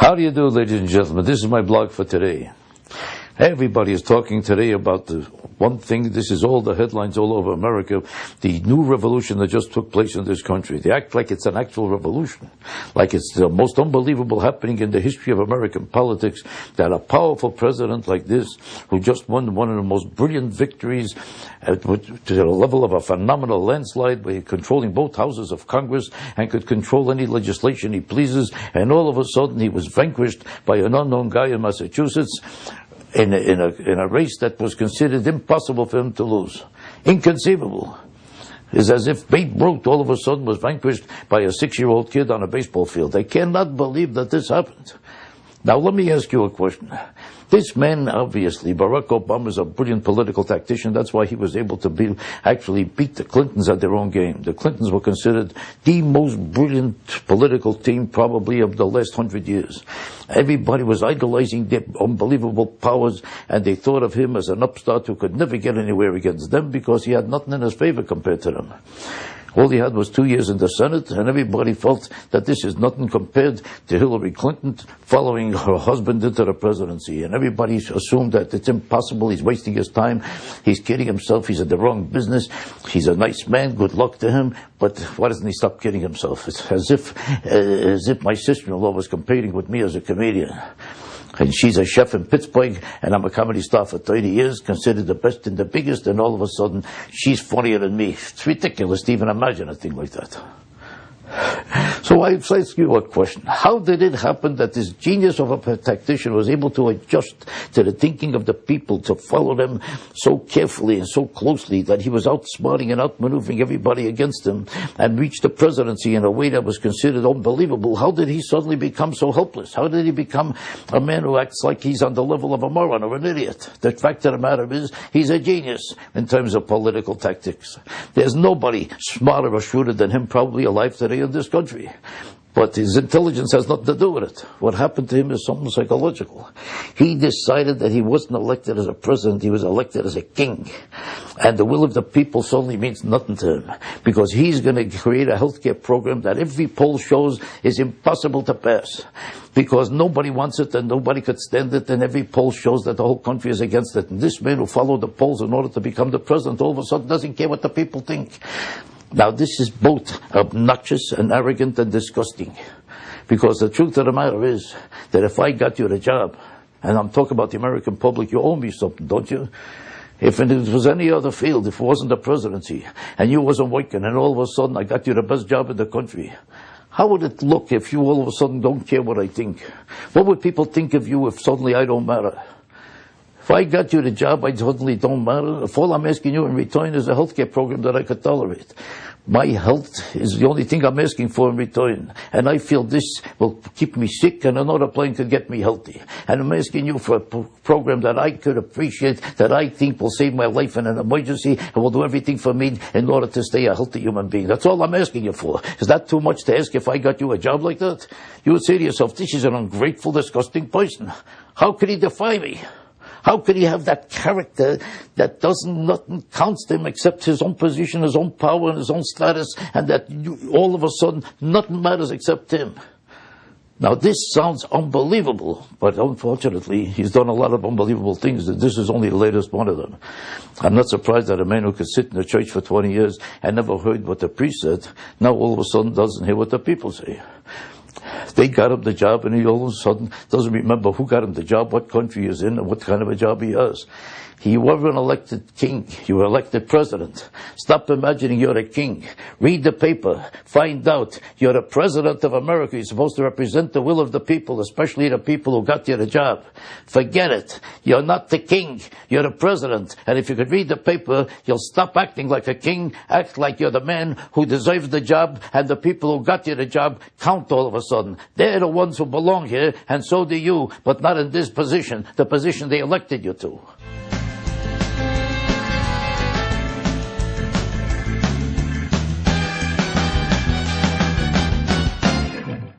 How do you do, ladies and gentlemen? This is my blog for today. Everybody is talking today about the one thing. This is all the headlines all over America. The new revolution that just took place in this country. They act like it's an actual revolution. Like it's the most unbelievable happening in the history of American politics, that a powerful president like this, who just won one of the most brilliant victories to the level of a phenomenal landslide, by controlling both houses of Congress and could control any legislation he pleases, and all of a sudden he was vanquished by an unknown guy in Massachusetts, in a race that was considered impossible for him to lose. Inconceivable. It's as if Babe Ruth all of a sudden was vanquished by a 6-year-old kid on a baseball field. I cannot believe that this happened. Now let me ask you a question. This man, obviously, Barack Obama, is a brilliant political tactician. That's why he was able to actually beat the Clintons at their own game. The Clintons were considered the most brilliant political team probably of the last 100 years. Everybody was idolizing their unbelievable powers, and they thought of him as an upstart who could never get anywhere against them because he had nothing in his favor compared to them. All he had was 2 years in the Senate, and everybody felt that this is nothing compared to Hillary Clinton following her husband into the presidency. And everybody assumed that it's impossible, he's wasting his time, he's kidding himself, he's in the wrong business, he's a nice man, good luck to him, but why doesn't he stop kidding himself? It's as if my sister-in-law was competing with me as a comedian. And she's a chef in Pittsburgh, and I'm a comedy star for 30 years, considered the best and the biggest, and all of a sudden, she's funnier than me. It's ridiculous to even imagine a thing like that. So I ask you a question. How did it happen that this genius of a tactician was able to adjust to the thinking of the people, to follow them so carefully and so closely that he was outsmarting and outmaneuvering everybody against him and reached the presidency in a way that was considered unbelievable? How did he suddenly become so helpless? How did he become a man who acts like he's on the level of a moron or an idiot? The fact of the matter is, he's a genius in terms of political tactics. There's nobody smarter or shrewder than him probably alive today in this country. But his intelligence has nothing to do with it. What happened to him is something psychological. He decided that he wasn't elected as a president, he was elected as a king. And the will of the people suddenly means nothing to him, because he's going to create a healthcare program that every poll shows is impossible to pass. Because nobody wants it and nobody could stand it, and every poll shows that the whole country is against it. And this man who followed the polls in order to become the president all of a sudden doesn't care what the people think. Now, this is both obnoxious and arrogant and disgusting, because the truth of the matter is that if I got you the job, and I'm talking about the American public, you owe me something, don't you? If it was any other field, if it wasn't the presidency, and you wasn't working, and all of a sudden I got you the best job in the country, how would it look if you all of a sudden don't care what I think? What would people think of you if suddenly I don't matter? If I got you the job, I totally don't matter. If all I'm asking you in return is a healthcare program that I could tolerate. My health is the only thing I'm asking for in return. And I feel this will keep me sick and another plane could get me healthy. And I'm asking you for a program that I could appreciate, that I think will save my life in an emergency and will do everything for me in order to stay a healthy human being. That's all I'm asking you for. Is that too much to ask if I got you a job like that? You would say to yourself, this is an ungrateful, disgusting person. How could he defy me? How could he have that character that nothing counts to him except his own position, his own power, and his own status, and that all of a sudden nothing matters except him? Now, this sounds unbelievable, but unfortunately, he's done a lot of unbelievable things, and this is only the latest one of them. I'm not surprised that a man who could sit in the church for 20 years and never heard what the priest said, now all of a sudden doesn't hear what the people say. They got him the job, and he all of a sudden doesn't remember who got him the job, what country he's in, and what kind of a job he has. You were an elected king. You were elected president. Stop imagining you're a king. Read the paper. Find out. You're the president of America. You're supposed to represent the will of the people, especially the people who got you the job. Forget it. You're not the king. You're the president. And if you could read the paper, you'll stop acting like a king, act like you're the man who deserves the job, and the people who got you the job count all of a sudden. They're the ones who belong here, and so do you, but not in this position, the position they elected you to.